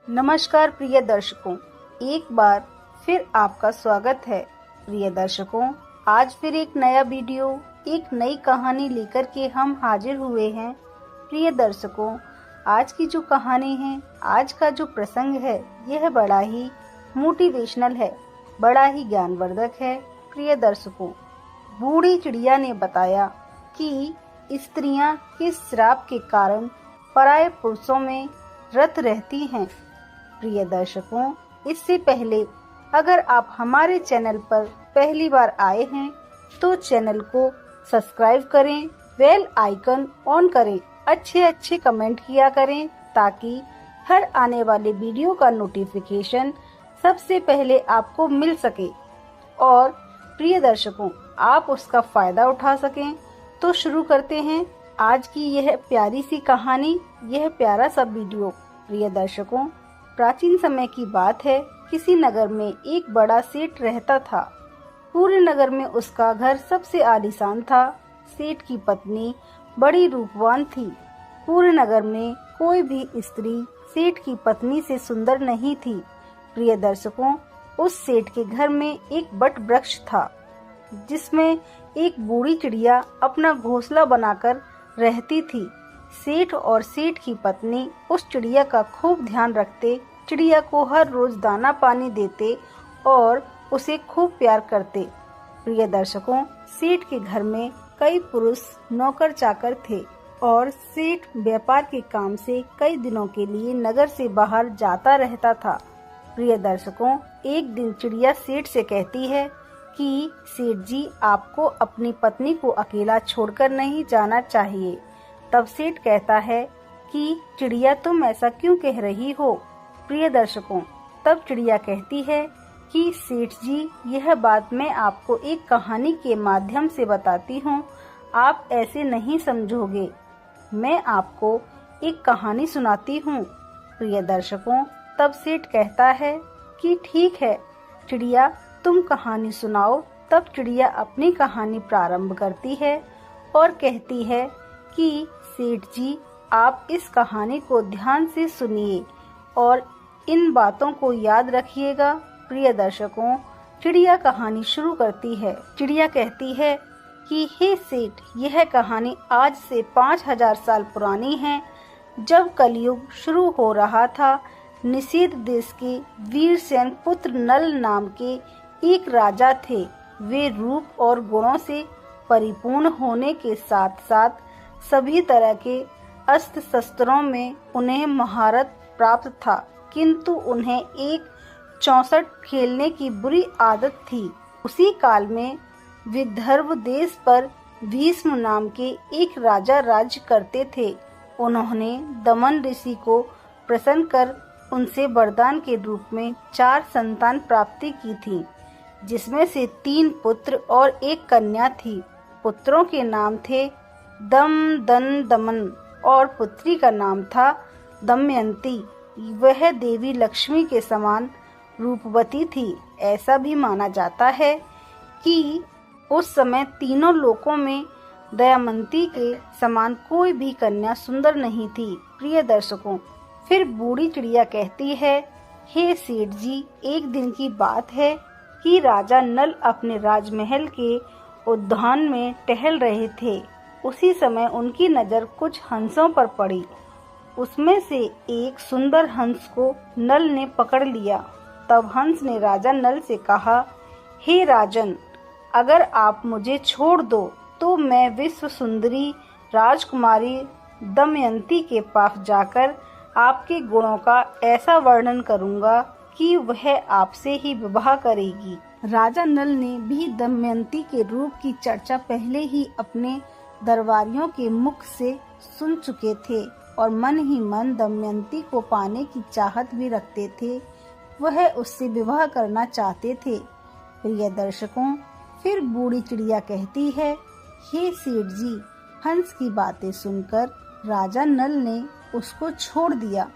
नमस्कार प्रिय दर्शकों, एक बार फिर आपका स्वागत है। प्रिय दर्शकों, आज फिर एक नया वीडियो, एक नई कहानी लेकर के हम हाजिर हुए हैं। प्रिय दर्शकों, आज की जो कहानी है, आज का जो प्रसंग है, यह बड़ा ही मोटिवेशनल है, बड़ा ही ज्ञानवर्धक है। प्रिय दर्शकों, बूढ़ी चिड़िया ने बताया कि स्त्रियां किस श्राप के कारण पराये पुरुषों में रत रहती हैं। प्रिय दर्शकों, इससे पहले अगर आप हमारे चैनल पर पहली बार आए हैं तो चैनल को सब्सक्राइब करें, बेल आइकन ऑन करें, अच्छे कमेंट किया करें ताकि हर आने वाले वीडियो का नोटिफिकेशन सबसे पहले आपको मिल सके और प्रिय दर्शकों, आप उसका फायदा उठा सकें। तो शुरू करते हैं आज की यह प्यारी सी कहानी, यह प्यारा सा वीडियो। प्रिय दर्शकों, प्राचीन समय की बात है। किसी नगर में एक बड़ा सेठ रहता था। पूरे नगर में उसका घर सबसे आलीशान था। सेठ की पत्नी बड़ी रूपवान थी। पूरे नगर में कोई भी स्त्री सेठ की पत्नी से सुंदर नहीं थी। प्रिय दर्शकों, उस सेठ के घर में एक बट वृक्ष था जिसमें एक बूढ़ी चिड़िया अपना घोंसला बनाकर रहती थी। सेठ और सेठ की पत्नी उस चिड़िया का खूब ध्यान रखते, चिड़िया को हर रोज दाना पानी देते और उसे खूब प्यार करते। प्रिय दर्शकों, सेठ के घर में कई पुरुष नौकर चाकर थे और सेठ व्यापार के काम से कई दिनों के लिए नगर से बाहर जाता रहता था। प्रिय दर्शकों, एक दिन चिड़िया सेठ से कहती है कि सेठ जी, आपको अपनी पत्नी को अकेला छोड़कर नहीं जाना चाहिए। तब सेठ कहता है कि चिड़िया, तुम ऐसा क्यों कह रही हो। प्रिय दर्शकों, तब चिड़िया कहती है कि सेठ जी, यह बात मैं आपको एक कहानी के माध्यम से बताती हूँ, आप ऐसे नहीं समझोगे। मैं आपको एक कहानी सुनाती हूँ। प्रिय दर्शकों, तब सेठ कहता है कि ठीक है चिड़िया, तुम कहानी सुनाओ। तब चिड़िया अपनी कहानी प्रारंभ करती है और कहती है कि सेठ जी, आप इस कहानी को ध्यान से सुनिए और इन बातों को याद रखिएगा। प्रिय दर्शकों, चिड़िया कहानी शुरू करती है। चिड़िया कहती है कि हे सेठ, यह कहानी आज से 5000 साल पुरानी है। जब कलयुग शुरू हो रहा था, निषेध देश के वीरसेन पुत्र नल नाम के एक राजा थे। वे रूप और गुणों से परिपूर्ण होने के साथ साथ सभी तरह के अस्त्र शस्त्रों में उन्हें महारत प्राप्त था, किंतु उन्हें एक 64 खेलने की बुरी आदत थी। उसी काल में विदर्भ देश पर भीष्म नाम के एक राजा राज्य करते थे। उन्होंने दमन ऋषि को प्रसन्न कर उनसे वरदान के रूप में 4 संतान प्राप्ति की थी, जिसमें से 3 पुत्र और 1 कन्या थी। पुत्रों के नाम थे दम, दन, दमन और पुत्री का नाम था दमयंती। वह देवी लक्ष्मी के समान रूपवती थी। ऐसा भी माना जाता है कि उस समय तीनों लोकों में दमयंती के समान कोई भी कन्या सुंदर नहीं थी। प्रिय दर्शकों, फिर बूढ़ी चिड़िया कहती है, हे सेठ जी, एक दिन की बात है कि राजा नल अपने राजमहल के उद्यान में टहल रहे थे। उसी समय उनकी नजर कुछ हंसों पर पड़ी। उसमें से एक सुंदर हंस को नल ने पकड़ लिया। तब हंस ने राजा नल से कहा, हे राजन, अगर आप मुझे छोड़ दो तो मैं विश्व सुंदरी राजकुमारी दमयंती के पास जाकर आपके गुणों का ऐसा वर्णन करूंगा कि वह आपसे ही विवाह करेगी। राजा नल ने भी दमयंती के रूप की चर्चा पहले ही अपने दरबारियों के मुख से सुन चुके थे और मन ही मन दमयंती को पाने की चाहत भी रखते थे। वह उससे विवाह करना चाहते थे। प्रिय दर्शकों, फिर बूढ़ी चिड़िया कहती है, हे सेठ जी, हंस की बातें सुनकर राजा नल ने उसको छोड़ दिया।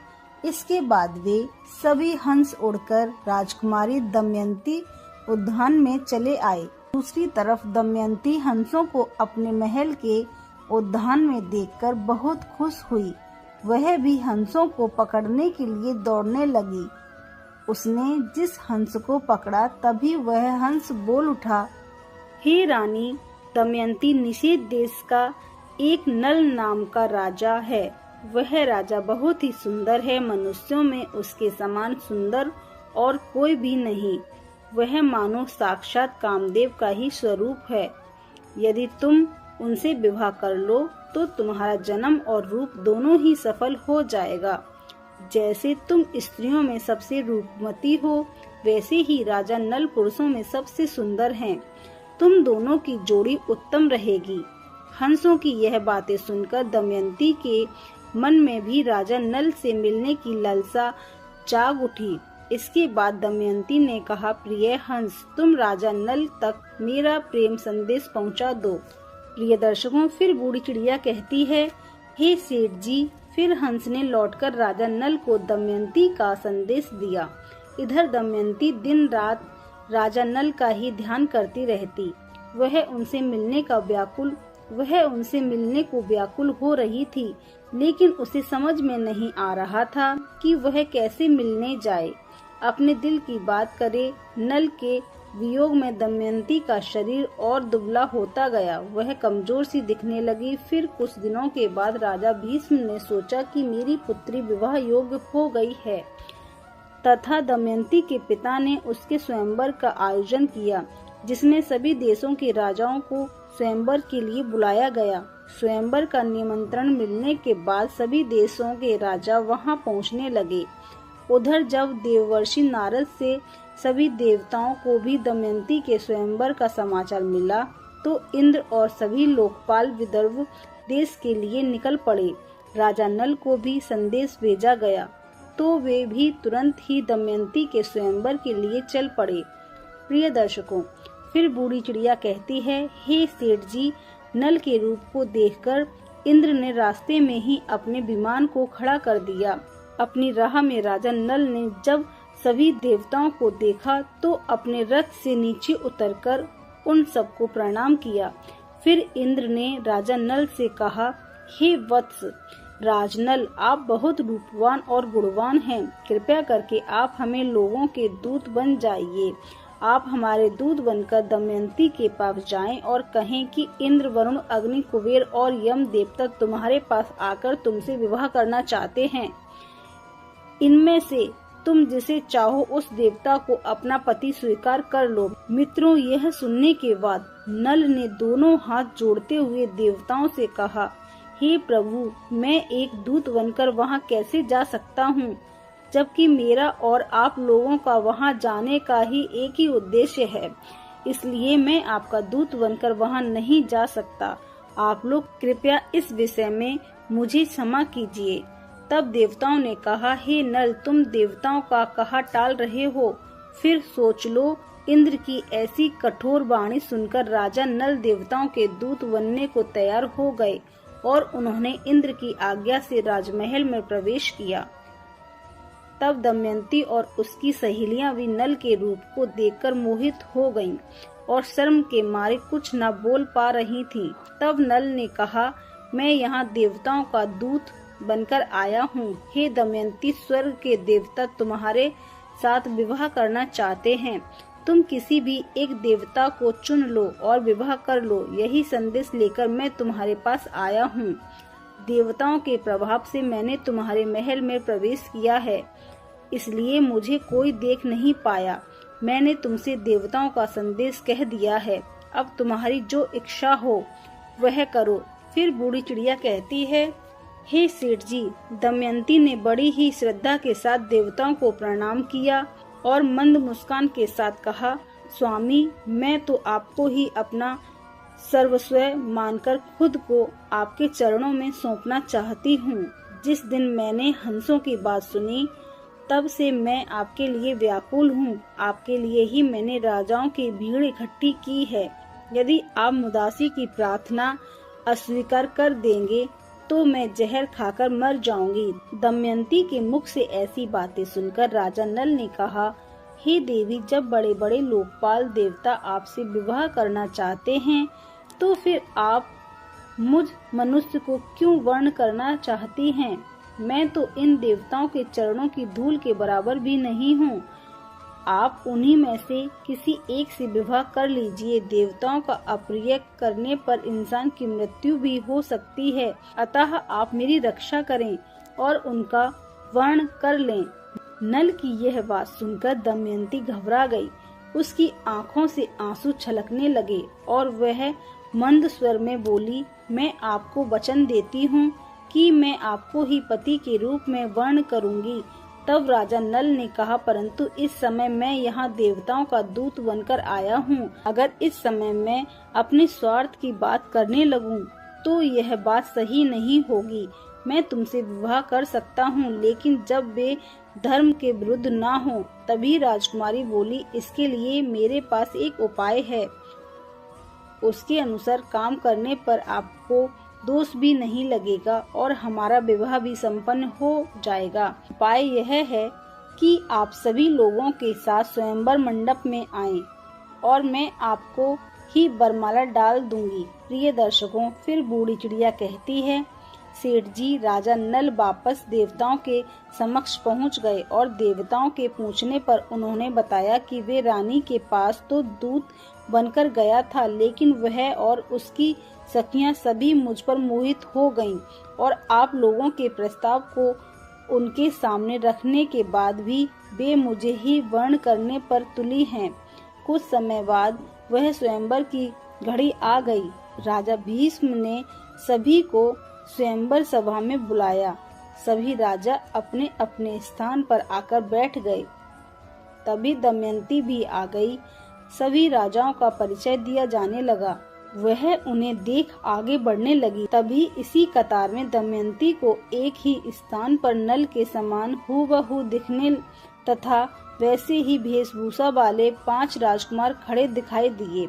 इसके बाद वे सभी हंस उड़कर राजकुमारी दमयंती उद्यान में चले आए। दूसरी तरफ दमयंती हंसों को अपने महल के उद्यान में देखकर बहुत खुश हुई। वह भी हंसों को पकड़ने के लिए दौड़ने लगी। उसने जिस हंस को पकड़ा तभी वह हंस बोल उठा, हे रानी दमयंती, निषेध देश का एक नल नाम का राजा है। वह राजा बहुत ही सुंदर है, मनुष्यों में उसके समान सुंदर और कोई भी नहीं। वह मानो साक्षात कामदेव का ही स्वरूप है। यदि तुम उनसे विवाह कर लो तो तुम्हारा जन्म और रूप दोनों ही सफल हो जाएगा। जैसे तुम स्त्रियों में सबसे रूपवती हो, वैसे ही राजा नल पुरुषों में सबसे सुंदर हैं। तुम दोनों की जोड़ी उत्तम रहेगी। हंसों की यह बातें सुनकर दमयंती के मन में भी राजा नल से मिलने की लालसा जाग उठी। इसके बाद दमयंती ने कहा, प्रिय हंस, तुम राजा नल तक मेरा प्रेम संदेश पहुंचा दो। प्रिय दर्शकों, फिर बूढ़ी चिड़िया कहती है, हे सेठ जी। फिर हंस ने लौटकर राजा नल को दमयंती का संदेश दिया। इधर दमयंती दिन रात राजा नल का ही ध्यान करती रहती। वह उनसे मिलने को व्याकुल हो रही थी, लेकिन उसे समझ में नहीं आ रहा था कि वह कैसे मिलने जाए, अपने दिल की बात करे। नल के वियोग में दमयंती का शरीर और दुबला होता गया, वह कमजोर सी दिखने लगी। फिर कुछ दिनों के बाद राजा भीष्म ने सोचा कि मेरी पुत्री विवाह योग्य हो गई है, तथा दमयंती के पिता ने उसके स्वयंवर का आयोजन किया, जिसमें सभी देशों के राजाओं को स्वयंवर के लिए बुलाया गया। स्वयंवर का निमंत्रण मिलने के बाद सभी देशों के राजा वहां पहुंचने लगे। उधर जब देवर्षि नारद से सभी देवताओं को भी दमयंती के स्वयंवर का समाचार मिला, तो इंद्र और सभी लोकपाल विदर्भ देश के लिए निकल पड़े। राजा नल को भी संदेश भेजा गया, तो वे भी तुरंत ही दमयंती के स्वयंवर के लिए चल पड़े। प्रिय दर्शकों, फिर बूढ़ी चिड़िया कहती है, हे सेठ जी, नल के रूप को देखकर इंद्र ने रास्ते में ही अपने विमान को खड़ा कर दिया। अपनी राह में राजा नल ने जब सभी देवताओं को देखा तो अपने रथ से नीचे उतरकर उन सबको प्रणाम किया। फिर इंद्र ने राजा नल से कहा, हे वत्स राजनल, आप बहुत रूपवान और गुणवान हैं। कृपया करके आप हमें लोगों के दूत बन जाइए। आप हमारे दूत बनकर दमयंती के पास जाएं और कहें कि इंद्र, वरुण, अग्नि, कुबेर और यम देवता तुम्हारे पास आकर तुमसे विवाह करना चाहते हैं। इनमें से तुम जिसे चाहो उस देवता को अपना पति स्वीकार कर लो। मित्रों, यह सुनने के बाद नल ने दोनों हाथ जोड़ते हुए देवताओं से कहा, हे प्रभु, मैं एक दूत बनकर वहां कैसे जा सकता हूँ, जबकि मेरा और आप लोगों का वहां जाने का ही एक ही उद्देश्य है। इसलिए मैं आपका दूत बनकर वहां नहीं जा सकता। आप लोग कृपया इस विषय में मुझे क्षमा कीजिए। तब देवताओं ने कहा, हे नल, तुम देवताओं का कहा टाल रहे हो, फिर सोच लो। इंद्र की ऐसी कठोर वाणी सुनकर राजा नल देवताओं के दूत बनने को तैयार हो गए और उन्होंने इंद्र की आज्ञा से राजमहल में प्रवेश किया। तब दमयंती और उसकी सहेलियां भी नल के रूप को देखकर मोहित हो गईं और शर्म के मारे कुछ न बोल पा रही थीं। तब नल ने कहा, मैं यहाँ देवताओं का दूत बनकर आया हूँ। हे दमयंती, स्वर्ग के देवता तुम्हारे साथ विवाह करना चाहते हैं। तुम किसी भी एक देवता को चुन लो और विवाह कर लो। यही संदेश लेकर मैं तुम्हारे पास आया हूँ। देवताओं के प्रभाव से मैंने तुम्हारे महल में प्रवेश किया है, इसलिए मुझे कोई देख नहीं पाया। मैंने तुमसे देवताओं का संदेश कह दिया है। अब तुम्हारी जो इच्छा हो वह करो। फिर बूढ़ी चिड़िया कहती है, हे सेठ जी, दमयंती ने बड़ी ही श्रद्धा के साथ देवताओं को प्रणाम किया और मंद मुस्कान के साथ कहा, स्वामी, मैं तो आपको ही अपना सर्वस्व मानकर खुद को आपके चरणों में सौंपना चाहती हूँ। जिस दिन मैंने हंसों की बात सुनी, तब से मैं आपके लिए व्याकुल हूँ। आपके लिए ही मैंने राजाओं की भीड़ इकट्ठी की है। यदि आप मुदासी की प्रार्थना अस्वीकार कर देंगे तो मैं जहर खाकर मर जाऊंगी। दमयंती के मुख से ऐसी बातें सुनकर राजा नल ने कहा, हे देवी, जब बड़े बड़े लोकपाल देवता आपसे विवाह करना चाहते हैं, तो फिर आप मुझ मनुष्य को क्यों वर्ण करना चाहती हैं? मैं तो इन देवताओं के चरणों की धूल के बराबर भी नहीं हूँ। आप उन्हीं में से किसी एक से विवाह कर लीजिए। देवताओं का अप्रिय करने पर इंसान की मृत्यु भी हो सकती है, अतः आप मेरी रक्षा करें और उनका वर्ण कर लें। नल की यह बात सुनकर दमयंती घबरा गई। उसकी आंखों से आंसू छलकने लगे और वह मंद स्वर में बोली, मैं आपको वचन देती हूँ कि मैं आपको ही पति के रूप में वर्ण करूँगी। तब राजा नल ने कहा, परंतु इस समय मैं यहाँ देवताओं का दूत बनकर आया हूँ। अगर इस समय मैं अपने स्वार्थ की बात करने लगूं तो यह बात सही नहीं होगी। मैं तुमसे विवाह कर सकता हूँ, लेकिन जब वे धर्म के विरुद्ध ना हो। तभी राजकुमारी बोली, इसके लिए मेरे पास एक उपाय है। उसके अनुसार काम करने पर आपको दोष भी नहीं लगेगा और हमारा विवाह भी संपन्न हो जाएगा। उपाय यह है कि आप सभी लोगों के साथ स्वयंवर मंडप में आएं और मैं आपको ही वरमाला डाल दूंगी। प्रिय दर्शकों, फिर बूढ़ी चिड़िया कहती है, सेठ जी, राजा नल वापस देवताओं के समक्ष पहुंच गए और देवताओं के पूछने पर उन्होंने बताया कि वे रानी के पास तो दूत बनकर गया था, लेकिन वह और उसकी सखियां सभी मुझ पर मोहित हो गईं और आप लोगों के प्रस्ताव को उनके सामने रखने के बाद भी वे मुझे ही वर्ण करने पर तुली हैं। कुछ समय बाद वह स्वयंवर की घड़ी आ गई। राजा भीष्म ने सभी को स्वयंवर सभा में बुलाया। सभी राजा अपने अपने स्थान पर आकर बैठ गए। तभी दमयंती भी आ गई। सभी राजाओं का परिचय दिया जाने लगा। वह उन्हें देख आगे बढ़ने लगी। तभी इसी कतार में दमयंती को एक ही स्थान पर नल के समान हूबहू दिखने तथा वैसे ही वेशभूषा वाले 5 राजकुमार खड़े दिखाई दिए।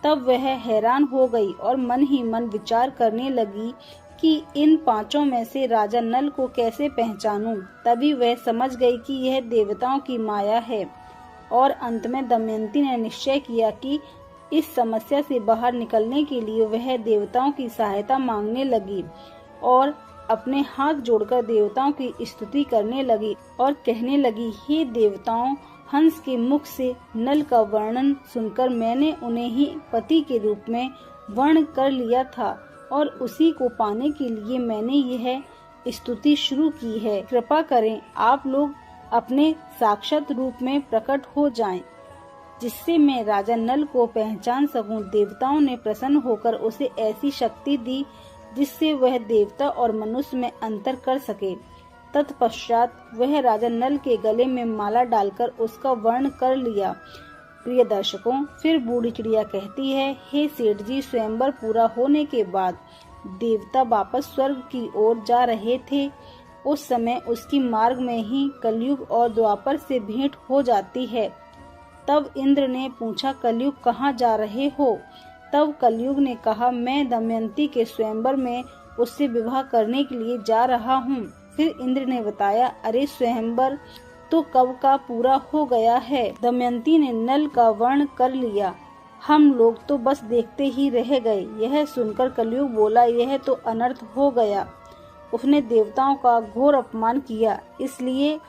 तब वह हैरान हो गई और मन ही मन विचार करने लगी कि इन 5 में से राजा नल को कैसे पहचानूं। तभी वह समझ गई कि यह देवताओं की माया है और अंत में दमयंती ने निश्चय किया कि इस समस्या से बाहर निकलने के लिए वह देवताओं की सहायता मांगने लगी और अपने हाथ जोड़कर देवताओं की स्तुति करने लगी और कहने लगी, हे देवताओं, हंस के मुख से नल का वर्णन सुनकर मैंने उन्हें ही पति के रूप में वर्ण कर लिया था और उसी को पाने के लिए मैंने यह स्तुति शुरू की है। कृपा करें आप लोग अपने साक्षात रूप में प्रकट हो जाएं, जिससे मैं राजा नल को पहचान सकूं। देवताओं ने प्रसन्न होकर उसे ऐसी शक्ति दी जिससे वह देवता और मनुष्य में अंतर कर सके। तत्पश्चात वह राजा नल के गले में माला डालकर उसका वर्ण कर लिया। प्रिय दर्शकों, फिर बूढ़ी चिड़िया कहती है, हे सेठ जी, स्वयंवर पूरा होने के बाद देवता वापस स्वर्ग की ओर जा रहे थे। उस समय उसकी मार्ग में ही कलयुग और द्वापर से भेंट हो जाती है। तब इंद्र ने पूछा, कलयुग कहाँ जा रहे हो? तब कलयुग ने कहा, मैं दमयंती के स्वयंवर में उससे विवाह करने के लिए जा रहा हूँ। फिर इंद्र ने बताया, अरे स्वयंवर तो कब का पूरा हो गया है। दमयंती ने नल का वर्ण कर लिया, हम लोग तो बस देखते ही रह गए। यह सुनकर कलयुग बोला, यह तो अनर्थ हो गया। उसने देवताओं का घोर अपमान किया, इसलिए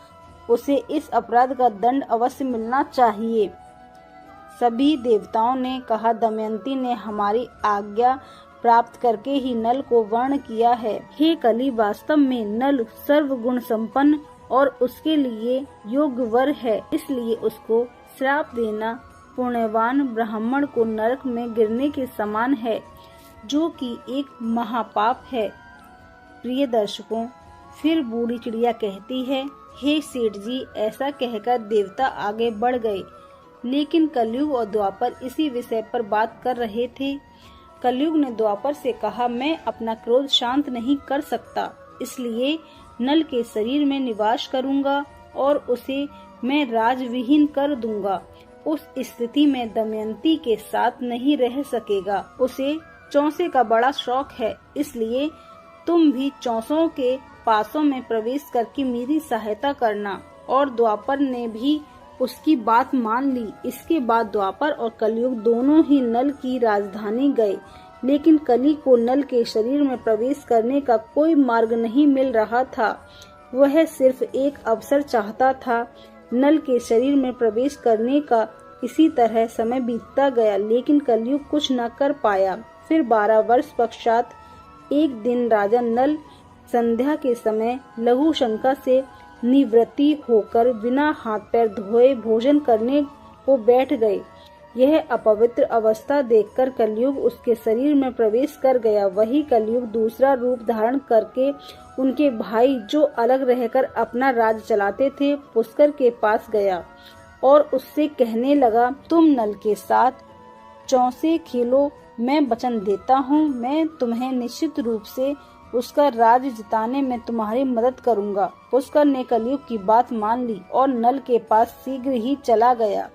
उसे इस अपराध का दंड अवश्य मिलना चाहिए। सभी देवताओं ने कहा, दमयंती ने हमारी आज्ञा प्राप्त करके ही नल को वर्ण किया है। हे कली, वास्तव में नल सर्वगुण संपन्न और उसके लिए योग्य वर है, इसलिए उसको श्राप देना पुण्यवान ब्राह्मण को नरक में गिरने के समान है, जो कि एक महापाप है। प्रिय दर्शकों, फिर बूढ़ी चिड़िया कहती है, हे सेठ जी, ऐसा कहकर देवता आगे बढ़ गए, लेकिन कलयुग और द्वापर इसी विषय पर बात कर रहे थे। कलयुग ने द्वापर से कहा, मैं अपना क्रोध शांत नहीं कर सकता, इसलिए नल के शरीर में निवास करूंगा और उसे मैं राजविहीन कर दूंगा। उस स्थिति में दमयंती के साथ नहीं रह सकेगा। उसे चौसे का बड़ा शौक है, इसलिए तुम भी चौसों के पासों में प्रवेश करके मेरी सहायता करना। और द्वापर ने भी उसकी बात मान ली। इसके बाद द्वापर और कलयुग दोनों ही नल की राजधानी गए। लेकिन कली को नल के शरीर में प्रवेश करने का कोई मार्ग नहीं मिल रहा था। वह सिर्फ एक अवसर चाहता था नल के शरीर में प्रवेश करने का। इसी तरह समय बीतता गया, लेकिन कलयुग कुछ न कर पाया। फिर 12 वर्ष पश्चात एक दिन राजा नल संध्या के समय लघु शंका से निवृत्ति होकर बिना हाथ पैर धोए भोजन करने को बैठ गए। यह अपवित्र अवस्था देखकर कलयुग उसके शरीर में प्रवेश कर गया। वही कलयुग दूसरा रूप धारण करके उनके भाई जो अलग रहकर अपना राज चलाते थे पुष्कर के पास गया और उससे कहने लगा, तुम नल के साथ चौसे खेलो, मैं वचन देता हूँ मैं तुम्हें निश्चित रूप से उसका राज जिताने में तुम्हारी मदद करूँगा। पुष्कर ने कलयुग की बात मान ली और नल के पास शीघ्र ही चला गया।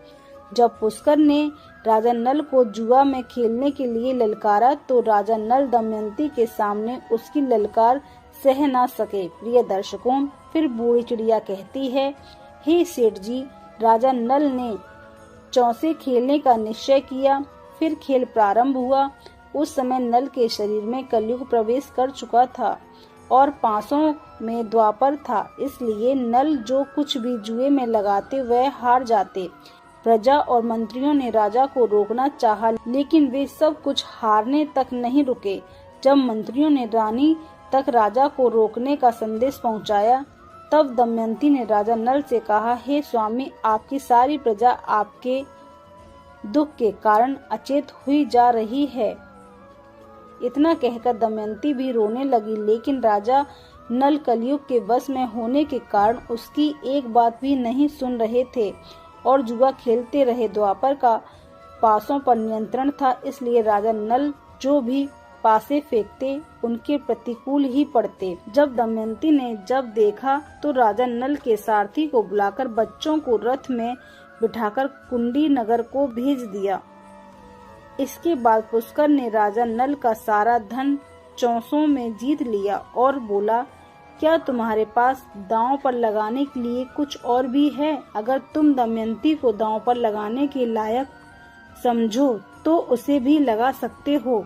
जब पुष्कर ने राजा नल को जुआ में खेलने के लिए ललकारा तो राजा नल दमयंती के सामने उसकी ललकार सह न सके। प्रिय दर्शकों, फिर बूढ़ी चिड़िया कहती है, हे सेठ जी, राजा नल ने चौसे खेलने का निश्चय किया। फिर खेल प्रारंभ हुआ। उस समय नल के शरीर में कलयुग प्रवेश कर चुका था और पासों में द्वापर था, इसलिए नल जो कुछ भी जुए में लगाते वह हार जाते। प्रजा और मंत्रियों ने राजा को रोकना चाहा, लेकिन वे सब कुछ हारने तक नहीं रुके। जब मंत्रियों ने रानी तक राजा को रोकने का संदेश पहुंचाया, तब दमयंती ने राजा नल से कहा, हे स्वामी, आपकी सारी प्रजा आपके दुख के कारण अचेत हुई जा रही है। इतना कहकर दमयंती भी रोने लगी, लेकिन राजा नल कलयुग के वश में होने के कारण उसकी एक बात भी नहीं सुन रहे थे और जुआ खेलते रहे। द्वापर का पासों पर नियंत्रण था, इसलिए राजा नल जो भी पासे फेंकते उनके प्रतिकूल ही पड़ते। जब दमयंती ने देखा तो राजा नल के सारथी को बुलाकर बच्चों को रथ में बिठाकर कुंडी नगर को भेज दिया। इसके बाद पुष्कर ने राजा नल का सारा धन चौसों में जीत लिया और बोला, क्या तुम्हारे पास दांव पर लगाने के लिए कुछ और भी है? अगर तुम दमयंती को दांव पर लगाने के लायक समझो तो उसे भी लगा सकते हो,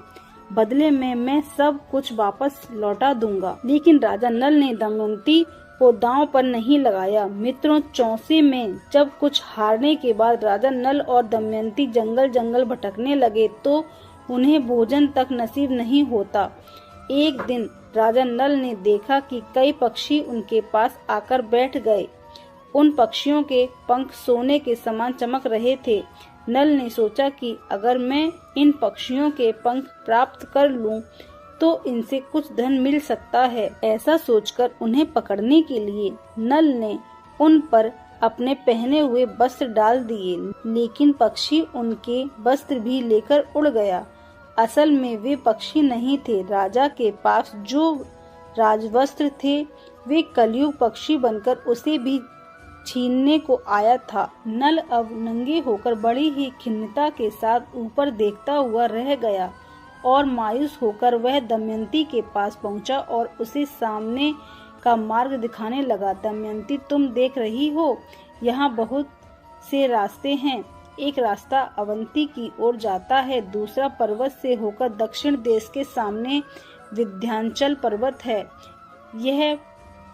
बदले में मैं सब कुछ वापस लौटा दूंगा। लेकिन राजा नल ने दमयंती को दांव पर नहीं लगाया। मित्रों, चौसे में जब कुछ हारने के बाद राजा नल और दमयंती जंगल जंगल भटकने लगे तो उन्हें भोजन तक नसीब नहीं होता। एक दिन राजा नल ने देखा कि कई पक्षी उनके पास आकर बैठ गए। उन पक्षियों के पंख सोने के समान चमक रहे थे। नल ने सोचा कि अगर मैं इन पक्षियों के पंख प्राप्त कर लूं तो इनसे कुछ धन मिल सकता है। ऐसा सोचकर उन्हें पकड़ने के लिए नल ने उन पर अपने पहने हुए वस्त्र डाल दिए, लेकिन पक्षी उनके वस्त्र भी लेकर उड़ गया। असल में वे पक्षी नहीं थे। राजा के पास जो राजवस्त्र थे वे कलयुग पक्षी बनकर उसे भी छीनने को आया था। नल अब नंगे होकर बड़ी ही खिन्नता के साथ ऊपर देखता हुआ रह गया और मायूस होकर वह दमयंती के पास पहुंचा और उसे सामने का मार्ग दिखाने लगा। दमयंती, तुम देख रही हो, यहाँ बहुत से रास्ते हैं। एक रास्ता अवंती की ओर जाता है, दूसरा पर्वत से होकर दक्षिण देश के सामने विंध्याचल पर्वत है। यह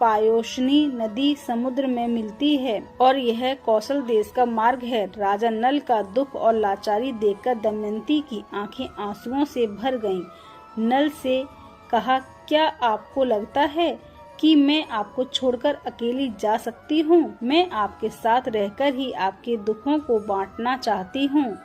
पायोशनी नदी समुद्र में मिलती है और यह कौशल देश का मार्ग है। राजा नल का दुख और लाचारी देखकर दमयंती की आंखें आंसुओं से भर गईं। नल से कहा, क्या आपको लगता है कि मैं आपको छोड़कर अकेली जा सकती हूँ? मैं आपके साथ रहकर ही आपके दुखों को बांटना चाहती हूँ।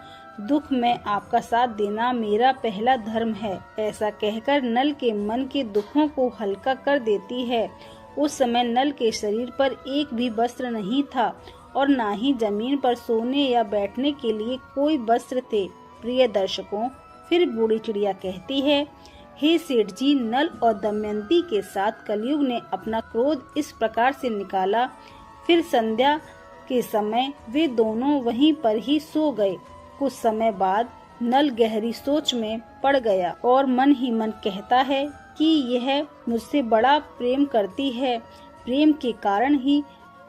दुख में आपका साथ देना मेरा पहला धर्म है। ऐसा कहकर नल के मन के दुखों को हल्का कर देती है। उस समय नल के शरीर पर एक भी वस्त्र नहीं था और ना ही जमीन पर सोने या बैठने के लिए कोई वस्त्र थे। प्रिय दर्शकों, फिर बूढ़ी चिड़िया कहती है, हे सेठ जी, नल और दमयंती के साथ कलयुग ने अपना क्रोध इस प्रकार से निकाला। फिर संध्या के समय वे दोनों वहीं पर ही सो गए। कुछ समय बाद नल गहरी सोच में पड़ गया और मन ही मन कहता है कि यह मुझसे बड़ा प्रेम करती है, प्रेम के कारण ही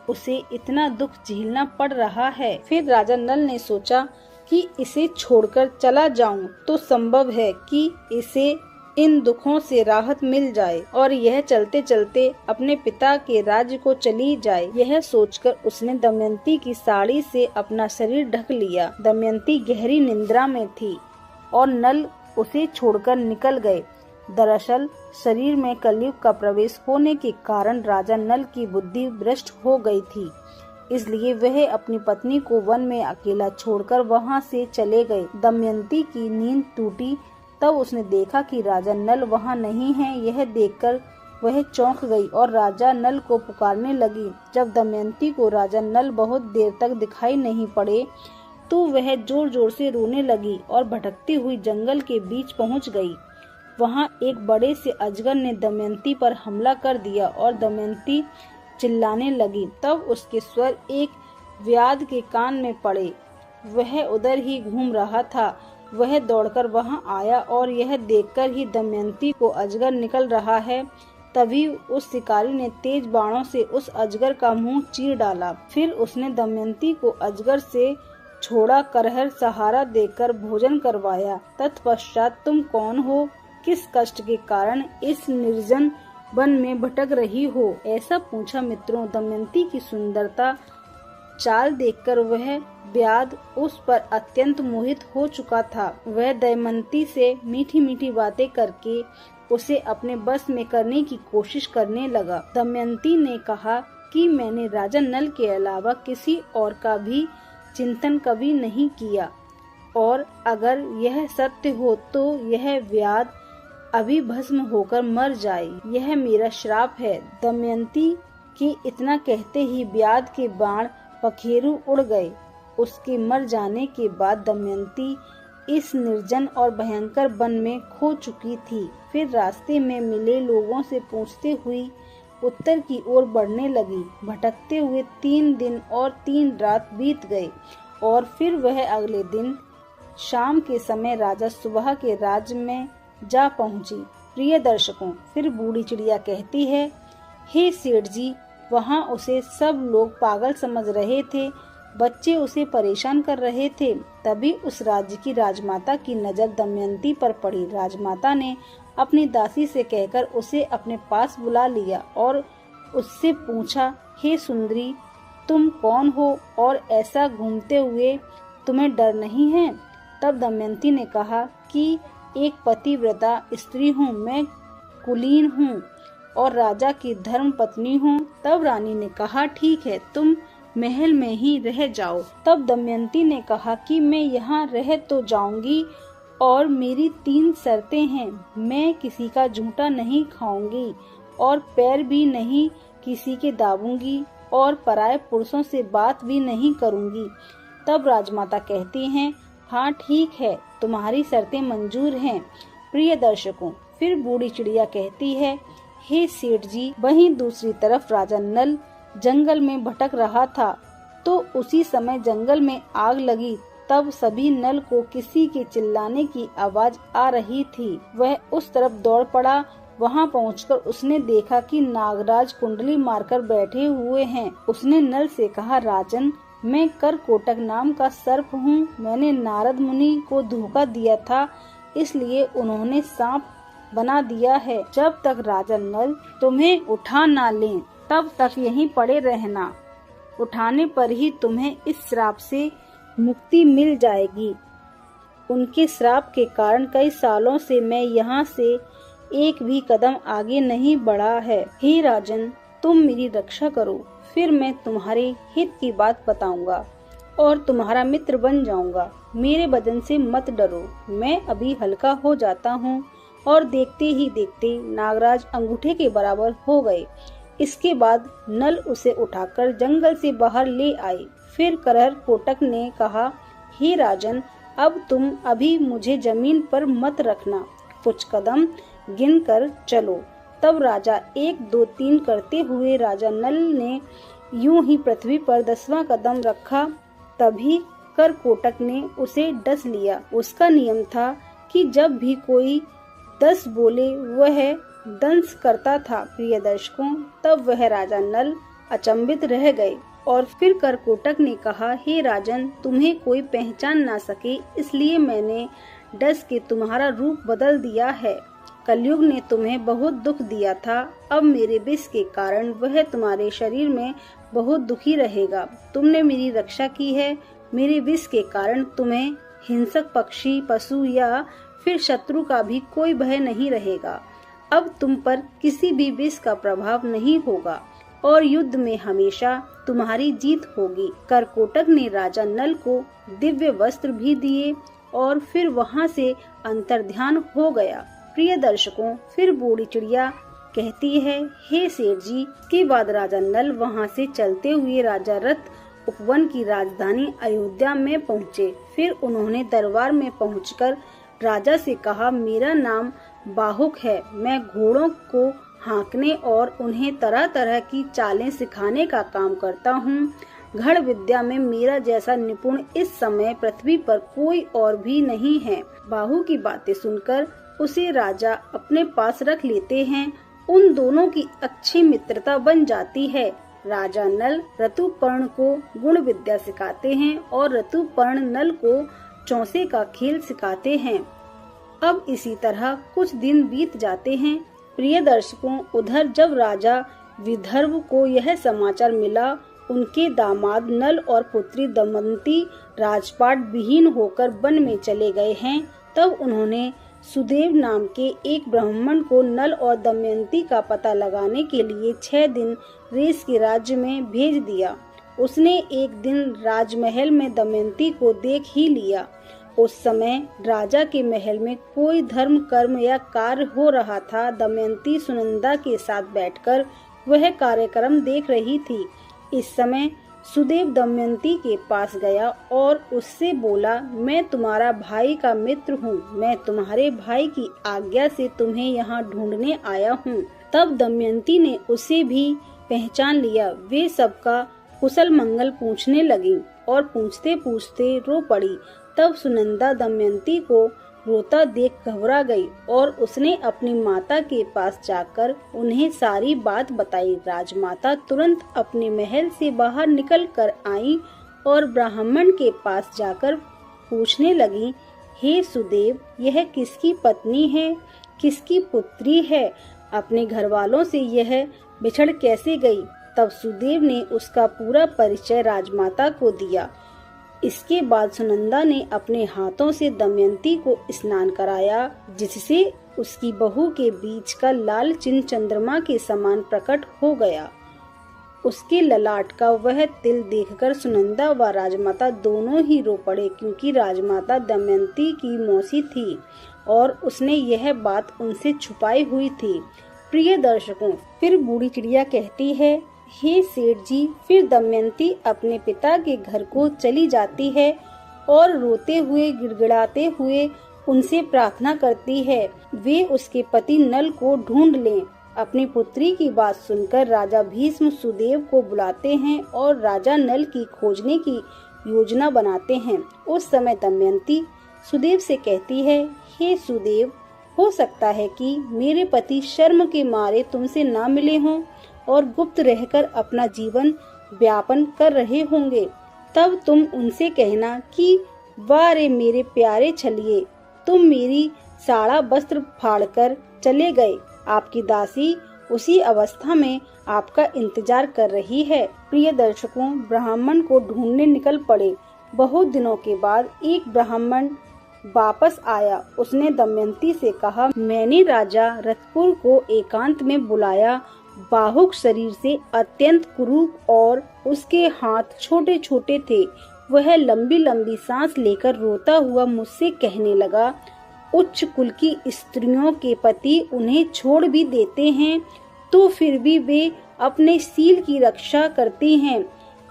उसे इतना दुख झेलना पड़ रहा है। फिर राजा नल ने सोचा कि इसे छोड़कर चला जाऊं तो संभव है कि इसे इन दुखों से राहत मिल जाए और यह चलते चलते अपने पिता के राज्य को चली जाए। यह सोचकर उसने दमयंती की साड़ी से अपना शरीर ढक लिया। दमयंती गहरी निद्रा में थी और नल उसे छोड़कर निकल गए। दरअसल शरीर में कलयुग का प्रवेश होने के कारण राजा नल की बुद्धि भ्रष्ट हो गई थी, इसलिए वह अपनी पत्नी को वन में अकेला छोड़कर वहां से चले गए। दमयंती की नींद टूटी, तब उसने देखा कि राजा नल वहां नहीं है। यह देखकर वह चौंक गई और राजा नल को पुकारने लगी। जब दमयंती को राजा नल बहुत देर तक दिखाई नहीं पड़े तो वह जोर जोर से रोने लगी और भटकती हुई जंगल के बीच पहुंच गई। वहां एक बड़े से अजगर ने दमयंती पर हमला कर दिया और दमयंती चिल्लाने लगी। तब उसके स्वर एक व्याध के कान में पड़े। वह उधर ही घूम रहा था। वह दौड़कर वहां आया और यह देखकर ही दमयंती को अजगर निकल रहा है, तभी उस शिकारी ने तेज बाणों से उस अजगर का मुंह चीर डाला। फिर उसने दमयंती को अजगर से छोड़ा करहर सहारा देकर भोजन करवाया। तत्पश्चात तुम कौन हो, किस कष्ट के कारण इस निर्जन वन में भटक रही हो, ऐसा पूछा। मित्रों, दमयंती की सुंदरता चाल देखकर वह व्याध उस पर अत्यंत मोहित हो चुका था। वह दमयंती से मीठी मीठी बातें करके उसे अपने बस में करने की कोशिश करने लगा। दमयंती ने कहा कि मैंने राजा नल के अलावा किसी और का भी चिंतन कभी नहीं किया, और अगर यह सत्य हो तो यह व्याध अभी भस्म होकर मर जाए। यह मेरा श्राप है। दमयंती के इतना कहते ही व्याध के बाण पखेरु उड़ गए। उसके मर जाने के बाद दमयंती इस निर्जन और भयंकर वन में खो चुकी थी। फिर रास्ते में मिले लोगों से पूछते हुई उत्तर की ओर बढ़ने लगी। भटकते हुए 3 दिन और 3 रात बीत गए और फिर वह अगले दिन शाम के समय राजा सुबह के राज्य में जा पहुंची। प्रिय दर्शकों, फिर बूढ़ी चिड़िया कहती है, हे सेठ जी, वहाँ उसे सब लोग पागल समझ रहे थे। बच्चे उसे परेशान कर रहे थे। तभी उस राज्य की राजमाता की नजर दमयंती पर पड़ी। राजमाता ने अपनी दासी से कहकर उसे अपने पास बुला लिया और उससे पूछा, हे सुंदरी, तुम कौन हो और ऐसा घूमते हुए तुम्हें डर नहीं है? तब दमयंती ने कहा कि एक पतिव्रता स्त्री हूँ, मैं कुलीन हूँ और राजा की धर्म पत्नी हूँ। तब रानी ने कहा, ठीक है, तुम महल में ही रह जाओ। तब दमयंती ने कहा कि मैं यहाँ रह तो जाऊंगी और मेरी 3 शर्तें हैं। मैं किसी का झूठा नहीं खाऊंगी और पैर भी नहीं किसी के दाबूंगी और पराये पुरुषों से बात भी नहीं करूंगी। तब राजमाता कहती हैं, हाँ ठीक है, तुम्हारी शर्तें मंजूर हैं। प्रिय दर्शकों, फिर बूढ़ी चिड़िया कहती है, हे सेठ जी, वहीं दूसरी तरफ राजा नल जंगल में भटक रहा था तो उसी समय जंगल में आग लगी। तब सभी नल को किसी के चिल्लाने की आवाज आ रही थी। वह उस तरफ दौड़ पड़ा। वहां पहुंचकर उसने देखा कि नागराज कुंडली मारकर बैठे हुए हैं। उसने नल से कहा, राजन, मैं करकोटक नाम का सर्प हूँ। मैंने नारद मुनि को धोखा दिया था, इसलिए उन्होंने सांप बना दिया है। जब तक राजा नल तुम्हें उठा ना लें, तब तक यहीं पड़े रहना। उठाने पर ही तुम्हें इस श्राप से मुक्ति मिल जाएगी। उनके श्राप के कारण कई सालों से मैं यहाँ से एक भी कदम आगे नहीं बढ़ा है। हे राजन, तुम मेरी रक्षा करो, फिर मैं तुम्हारे हित की बात बताऊंगा और तुम्हारा मित्र बन जाऊंगा। मेरे बदन से मत डरो, मैं अभी हल्का हो जाता हूँ। और देखते ही देखते नागराज अंगूठे के बराबर हो गए। इसके बाद नल उसे उठाकर जंगल से बाहर ले आए। फिर करहर कोटक ने कहा, हे राजन, अब तुम अभी मुझे जमीन पर मत रखना, कुछ कदम गिनकर चलो। तब राजा 1 2 3 करते हुए राजा नल ने यूं ही पृथ्वी पर 10वां कदम रखा। तभी करकोटक ने उसे डस लिया। उसका नियम था कि जब भी कोई 10 बोले वह दंश करता था। प्रिय दर्शकों, तब वह राजा नल अचंभित रह गए। और फिर करकोटक ने कहा, हे राजन, तुम्हें कोई पहचान ना सके इसलिए मैंने डस के तुम्हारा रूप बदल दिया है। कलयुग ने तुम्हें बहुत दुख दिया था, अब मेरे विष के कारण वह तुम्हारे शरीर में बहुत दुखी रहेगा। तुमने मेरी रक्षा की है, मेरे विष के कारण तुम्हें हिंसक पक्षी, पशु या फिर शत्रु का भी कोई भय नहीं रहेगा। अब तुम पर किसी भी विष का प्रभाव नहीं होगा और युद्ध में हमेशा तुम्हारी जीत होगी। करकोटक ने राजा नल को दिव्य वस्त्र भी दिए और फिर वहां से अंतर्ध्यान हो गया। प्रिय दर्शकों, फिर बूढ़ी चिड़िया कहती है, हे सेठ जी। के बाद राजा नल वहां से चलते हुए राजा रथ उपवन की राजधानी अयोध्या में पहुँचे। फिर उन्होंने दरबार में पहुंचकर राजा से कहा, मेरा नाम बाहुक है, मैं घोड़ों को हाँकने और उन्हें तरह तरह की चालें सिखाने का काम करता हूँ। गढ़ विद्या में मेरा जैसा निपुण इस समय पृथ्वी पर कोई और भी नहीं है। बाहु की बातें सुनकर उसे राजा अपने पास रख लेते हैं। उन दोनों की अच्छी मित्रता बन जाती है। राजा नल ऋतुपर्ण को गुण विद्या सिखाते हैं और ऋतुपर्ण नल को चौसे का खेल सिखाते हैं। अब इसी तरह कुछ दिन बीत जाते हैं। प्रिय दर्शकों, उधर जब राजा विदर्भ को यह समाचार मिला, उनके दामाद नल और पुत्री दमयंती राजपाट विहीन होकर वन में चले गए हैं, तब उन्होंने सुदेव नाम के एक ब्राह्मण को नल और दमयंती का पता लगाने के लिए 6 दिन रेस के राज्य में भेज दिया। उसने एक दिन राजमहल में दमयंती को देख ही लिया। उस समय राजा के महल में कोई धर्म कर्म या कार्य हो रहा था। दमयंती सुनंदा के साथ बैठकर वह कार्यक्रम देख रही थी। इस समय सुदेव दमयंती के पास गया और उससे बोला, मैं तुम्हारा भाई का मित्र हूँ, मैं तुम्हारे भाई की आज्ञा से तुम्हें यहाँ ढूंढने आया हूँ। तब दमयंती ने उसे भी पहचान लिया। वे सबका कुशल मंगल पूछने लगी और पूछते पूछते रो पड़ी। तब सुनंदा दमयंती को रोता देख घबरा गई और उसने अपनी माता के पास जाकर उन्हें सारी बात बताई। राजमाता तुरंत अपने महल से बाहर निकल कर आई और ब्राह्मण के पास जाकर पूछने लगी, हे सुदेव, यह किसकी पत्नी है, किसकी पुत्री है, अपने घर वालों से यह बिछड़ कैसे गई। तब सुदेव ने उसका पूरा परिचय राजमाता को दिया। इसके बाद सुनंदा ने अपने हाथों से दमयंती को स्नान कराया, जिससे उसकी बहू के बीच का लाल चिन्ह चंद्रमा के समान प्रकट हो गया। उसके ललाट का वह तिल देखकर सुनंदा व राजमाता दोनों ही रो पड़े, क्योंकि राजमाता दमयंती की मौसी थी और उसने यह बात उनसे छुपाई हुई थी। प्रिय दर्शकों, फिर बूढ़ी चिड़िया कहती है, हे सेठ जी। फिर दमयंती अपने पिता के घर को चली जाती है और रोते हुए गिड़गिड़ाते हुए उनसे प्रार्थना करती है वे उसके पति नल को ढूंढ लें। अपनी पुत्री की बात सुनकर राजा भीष्म सुदेव को बुलाते हैं और राजा नल की खोजने की योजना बनाते हैं। उस समय दमयंती सुदेव से कहती है, हे सुदेव, हो सकता है कि मेरे पति शर्म के मारे तुमसे ना मिले हों और गुप्त रहकर अपना जीवन व्यापन कर रहे होंगे। तब तुम उनसे कहना कि वाह रे मेरे प्यारे छलिए, तुम मेरी साड़ा वस्त्र फाड़कर चले गए। आपकी दासी उसी अवस्था में आपका इंतजार कर रही है। प्रिय दर्शकों, ब्राह्मण को ढूंढने निकल पड़े। बहुत दिनों के बाद एक ब्राह्मण वापस आया। उसने दमयंती से कहा, मैंने राजा रथपुर को एकांत में बुलाया। बाहुक शरीर से अत्यंत कुरूप और उसके हाथ छोटे छोटे थे। वह लंबी लंबी सांस लेकर रोता हुआ मुझसे कहने लगा, उच्च कुल की स्त्रियों के पति उन्हें छोड़ भी देते हैं तो फिर भी वे अपने सील की रक्षा करते हैं।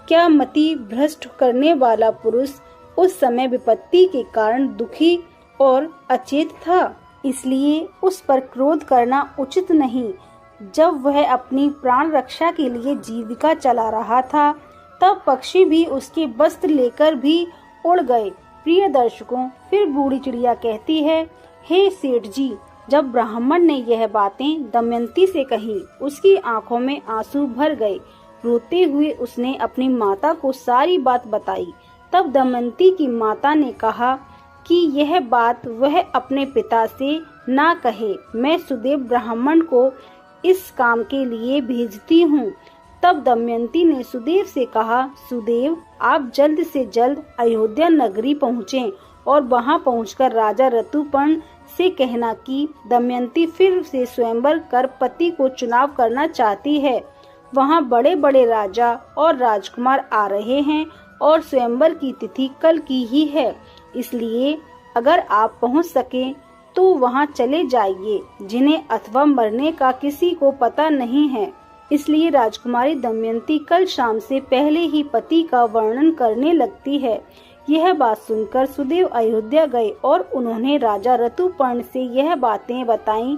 क्या मति भ्रष्ट करने वाला पुरुष उस समय विपत्ति के कारण दुखी और अचेत था, इसलिए उस पर क्रोध करना उचित नहीं। जब वह अपनी प्राण रक्षा के लिए जीविका चला रहा था, तब पक्षी भी उसके वस्त्र लेकर भी उड़ गए। प्रिय दर्शकों, फिर बूढ़ी चिड़िया कहती है, हे सेठ जी। जब ब्राह्मण ने यह बातें दमयंती से कही, उसकी आंखों में आंसू भर गए रोते हुए उसने अपनी माता को सारी बात बताई। तब दमयंती की माता ने कहा कि यह बात वह अपने पिता से ना कहे, मैं सुदेव ब्राह्मण को इस काम के लिए भेजती हूँ। तब दमयंती ने सुदेव से कहा, सुदेव, आप जल्द से जल्द अयोध्या नगरी पहुँचें और वहां पहुंचकर राजा ऋतुपर्ण से कहना कि दमयंती फिर से स्वयंवर कर पति को चुनाव करना चाहती है। वहां बड़े बड़े राजा और राजकुमार आ रहे हैं और स्वयंवर की तिथि कल की ही है, इसलिए अगर आप पहुंच सकें तो वहां चले जाइए, जिन्हें अथवा मरने का किसी को पता नहीं है। इसलिए राजकुमारी दमयंती कल शाम से पहले ही पति का वर्णन करने लगती है। यह बात सुनकर सुदेव अयोध्या गए और उन्होंने राजा ऋतुपर्ण से यह बातें बताईं।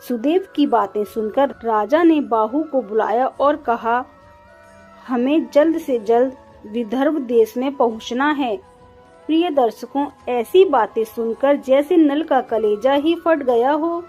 सुदेव की बातें सुनकर राजा ने बाहु को बुलाया और कहा, हमें जल्द से जल्द विदर्भ देश में पहुंचना है। प्रिय दर्शकों, ऐसी बातें सुनकर जैसे नल का कलेजा ही फट गया हो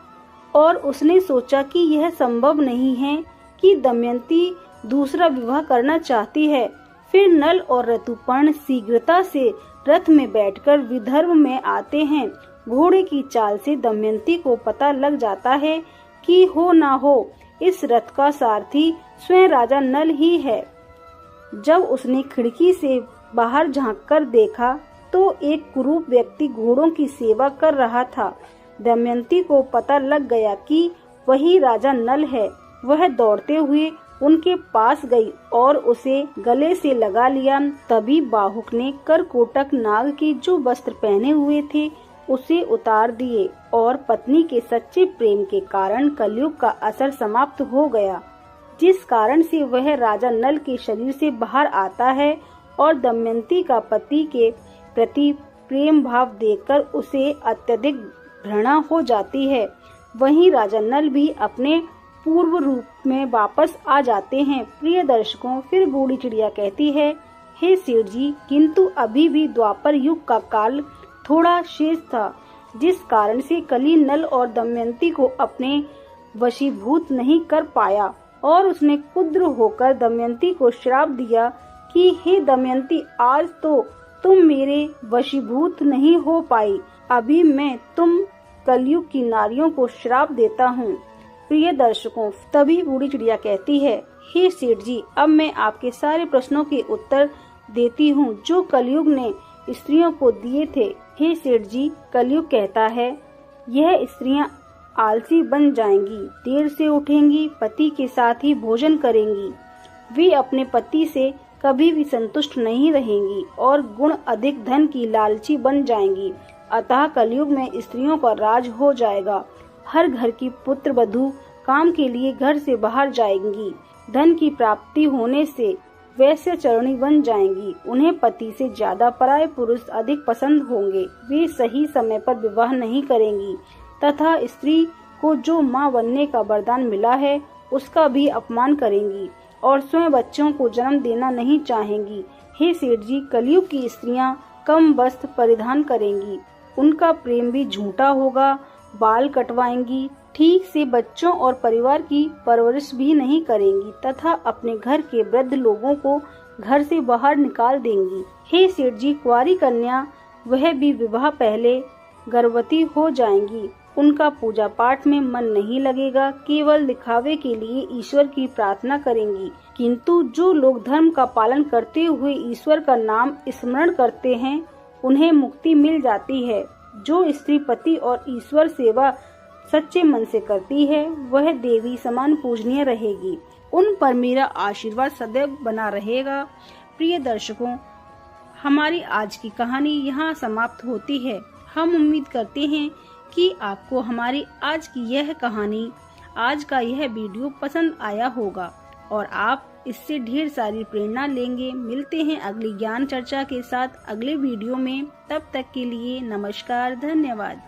और उसने सोचा कि यह संभव नहीं है कि दमयंती दूसरा विवाह करना चाहती है। फिर नल और ऋतुपर्ण शीघ्रता से रथ में बैठकर विदर्भ में आते हैं। घोड़े की चाल से दमयंती को पता लग जाता है कि हो ना हो इस रथ का सारथी स्वयं राजा नल ही है। जब उसने खिड़की से बाहर झांककर देखा तो एक कुरूप व्यक्ति घोड़ों की सेवा कर रहा था। दमयंती को पता लग गया कि वही राजा नल है। वह दौड़ते हुए उनके पास गई और उसे गले से लगा लिया। तभी बाहुक ने करकोटक नाग के जो वस्त्र पहने हुए थे उसे उतार दिए और पत्नी के सच्चे प्रेम के कारण कलयुग का असर समाप्त हो गया, जिस कारण से वह राजा नल के शरीर से बाहर आता है और दमयंती का पति के प्रति प्रेम भाव देखकर उसे अत्यधिक घृणा हो जाती है। वहीं राजा नल भी अपने पूर्व रूप में वापस आ जाते हैं। प्रिय दर्शकों, फिर बूढ़ी चिड़िया कहती है, हे सेठ जी, किंतु अभी भी द्वापर युग का काल थोड़ा शेष था, जिस कारण से कली नल और दमयंती को अपने वशीभूत नहीं कर पाया और उसने क्रुद्ध होकर दमयंती को श्राप दिया कि हे दमयंती, आज तो तुम मेरे वशीभूत नहीं हो पाई, अभी मैं तुम कलयुग की नारियों को श्राप देता हूँ। प्रिय दर्शकों, तभी बूढ़ी चिड़िया कहती है, हे सेठ जी, अब मैं आपके सारे प्रश्नों के उत्तर देती हूँ जो कलयुग ने स्त्रियों को दिए थे। हे सेठ जी, कलयुग कहता है, यह स्त्रियां आलसी बन जाएंगी, देर से उठेंगी, पति के साथ ही भोजन करेंगी, वे अपने पति से कभी भी संतुष्ट नहीं रहेंगी और गुण अधिक धन की लालची बन जाएंगी। अतः कलयुग में स्त्रियों का राज हो जाएगा। हर घर की पुत्र वधू काम के लिए घर से बाहर जाएंगी। धन की प्राप्ति होने से वैश्य चरणी बन जाएंगी। उन्हें पति से ज्यादा पराये पुरुष अधिक पसंद होंगे। वे सही समय पर विवाह नहीं करेंगी तथा स्त्री को जो मां बनने का वरदान मिला है उसका भी अपमान करेंगी और स्वयं बच्चों को जन्म देना नहीं चाहेंगी। हे सेठ जी, कलयुग की स्त्रियां कम वस्त्र परिधान करेंगी, उनका प्रेम भी झूठा होगा, बाल कटवाएंगी, ठीक से बच्चों और परिवार की परवरिश भी नहीं करेंगी तथा अपने घर के वृद्ध लोगों को घर से बाहर निकाल देंगी। हे सेठ जी, कुंवारी कन्या वह भी विवाह पहले गर्भवती हो जाएंगी, उनका पूजा पाठ में मन नहीं लगेगा, केवल दिखावे के लिए ईश्वर की प्रार्थना करेंगी। किंतु जो लोग धर्म का पालन करते हुए ईश्वर का नाम स्मरण करते हैं उन्हें मुक्ति मिल जाती है। जो स्त्री पति और ईश्वर सेवा सच्चे मन से करती है वह देवी समान पूजनीय रहेगी। उन पर मेरा आशीर्वाद सदैव बना रहेगा। प्रिय दर्शकों, हमारी आज की कहानी यहाँ समाप्त होती है। हम उम्मीद करते हैं कि आपको हमारी आज की यह कहानी, आज का यह वीडियो पसंद आया होगा और आप इससे ढेर सारी प्रेरणा लेंगे। मिलते हैं अगली ज्ञान चर्चा के साथ अगले वीडियो में। तब तक के लिए नमस्कार, धन्यवाद।